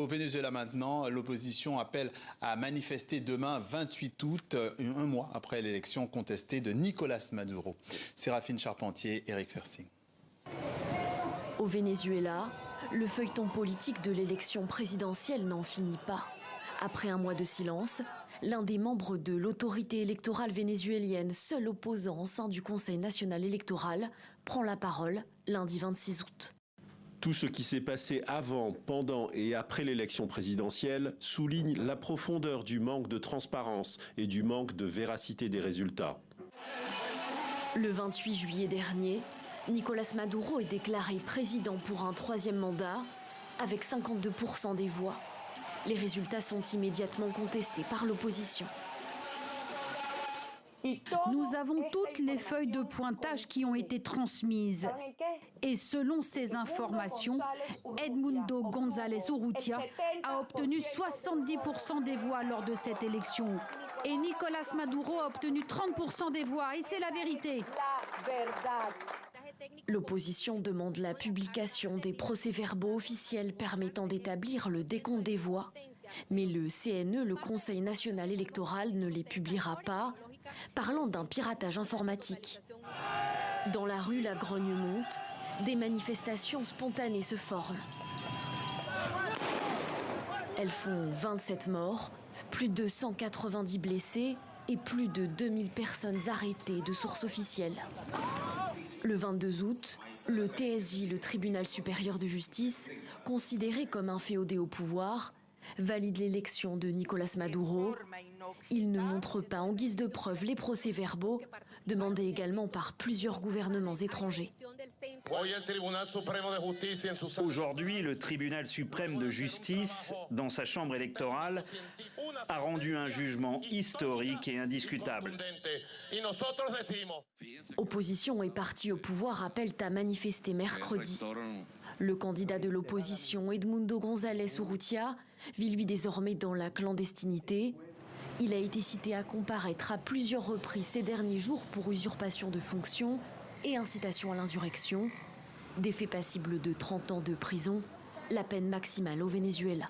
Au Venezuela maintenant, l'opposition appelle à manifester demain 28 août, un mois après l'élection contestée de Nicolás Maduro. Séraphine Charpentier, Eric Fersing. Au Venezuela, le feuilleton politique de l'élection présidentielle n'en finit pas. Après un mois de silence, l'un des membres de l'autorité électorale vénézuélienne, seul opposant au sein du Conseil national électoral, prend la parole lundi 26 août. Tout ce qui s'est passé avant, pendant et après l'élection présidentielle souligne la profondeur du manque de transparence et du manque de véracité des résultats. Le 28 juillet dernier, Nicolás Maduro est déclaré président pour un troisième mandat avec 52% des voix. Les résultats sont immédiatement contestés par l'opposition. Nous avons toutes les feuilles de pointage qui ont été transmises. Et selon ces informations, Edmundo González Urrutia a obtenu 70% des voix lors de cette élection. Et Nicolás Maduro a obtenu 30% des voix. Et c'est la vérité. L'opposition demande la publication des procès-verbaux officiels permettant d'établir le décompte des voix. Mais le CNE, le Conseil national électoral, ne les publiera pas, parlant d'un piratage informatique. Dans la rue, la grogne monte, des manifestations spontanées se forment. Elles font 27 morts, plus de 190 blessés et plus de 2000 personnes arrêtées de sources officielles. Le 22 août, le TSJ, le Tribunal supérieur de justice, considéré comme inféodé au pouvoir, valide l'élection de Nicolás Maduro. Il ne montre pas en guise de preuve les procès-verbaux, demandés également par plusieurs gouvernements étrangers. Aujourd'hui, le tribunal suprême de justice, dans sa chambre électorale, a rendu un jugement historique et indiscutable. Opposition et parti au pouvoir appellent à manifester mercredi. Le candidat de l'opposition, Edmundo González Urrutia, vit lui désormais dans la clandestinité. Il a été cité à comparaître à plusieurs reprises ces derniers jours pour usurpation de fonction et incitation à l'insurrection. Des faits passibles de 30 ans de prison, la peine maximale au Venezuela.